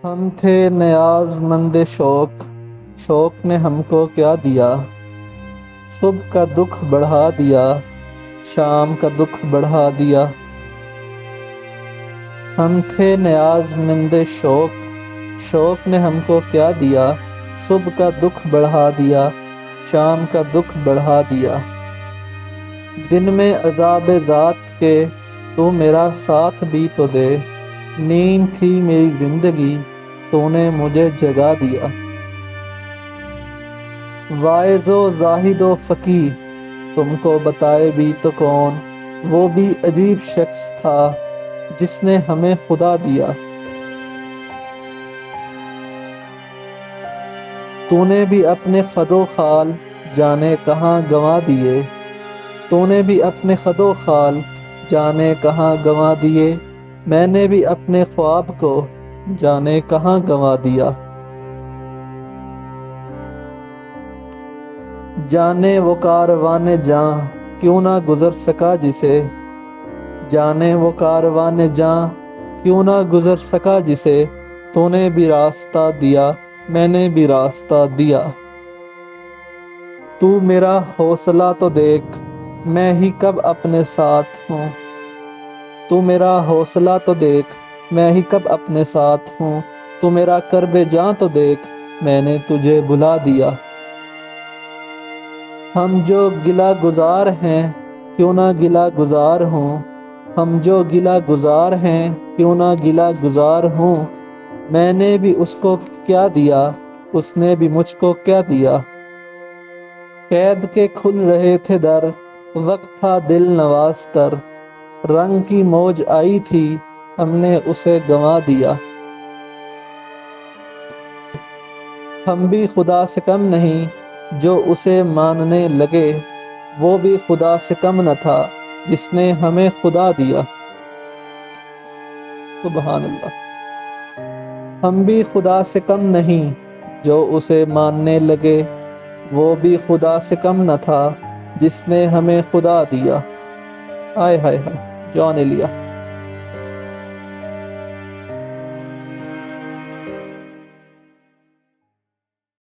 ہم تھے نیاز مند شوق، شوق نے ہم کو کیا دیا، صبح کا دکھ بڑھا دیا، شام کا دکھ بڑھا دیا۔ ہم تھے نیاز مند شوق، شوق نے ہم کو کیا دیا، صبح کا دکھ بڑھا دیا، شام کا دکھ بڑھا دیا۔ دن میں عذاب رات کے تو میرا ساتھ بھی تو دے، نیند تھی میری زندگی تو نے مجھے جگا دیا۔ واعظ و زاہد و فقیہ تم کو بتائے بھی تو کون، وہ بھی عجیب شخص تھا جس نے ہمیں خدا دیا۔ تو نے بھی اپنے خد و خال جانے کہاں گنوا دیے، تو نے بھی اپنے خد و خال جانے کہاں گنوا دیے، میں نے بھی اپنے خواب کو جانے کہاں گنوا دیا۔ جانے وہ کاروان جاں کیوں نہ گزر سکا جسے، جانے وہ کاروان جاں کیوں نہ گزر سکا جسے، تو نے بھی راستہ دیا میں نے بھی راستہ دیا۔ تو میرا حوصلہ تو دیکھ میں ہی کب اپنے ساتھ ہوں، تو میرا حوصلہ تو دیکھ میں ہی کب اپنے ساتھ ہوں، تو میرا کرب جاں تو دیکھ میں نے تجھے بلا دیا۔ ہم جو گلہ گزار ہیں کیوں نہ گلہ گزار ہوں، ہم جو گلہ گزار ہیں کیوں نہ گلہ گزار ہوں، میں نے بھی اس کو کیا دیا اس نے بھی مجھ کو کیا دیا۔ قید کے کھل رہے تھے در، وقت تھا دل نواز تر، رنگ کی موج آئی تھی ہم نے اسے گنوا دیا۔ ہم بھی خدا سے کم نہیں جو اسے ماننے لگے، وہ بھی خدا سے کم نہ تھا جس نے ہمیں خدا دیا۔ سبحان اللہ۔ ہم بھی خدا سے کم نہیں جو اسے ماننے لگے، وہ بھی خدا سے کم نہ تھا جس نے ہمیں خدا دیا۔ ہائے ہائے ہائے، جان لیا۔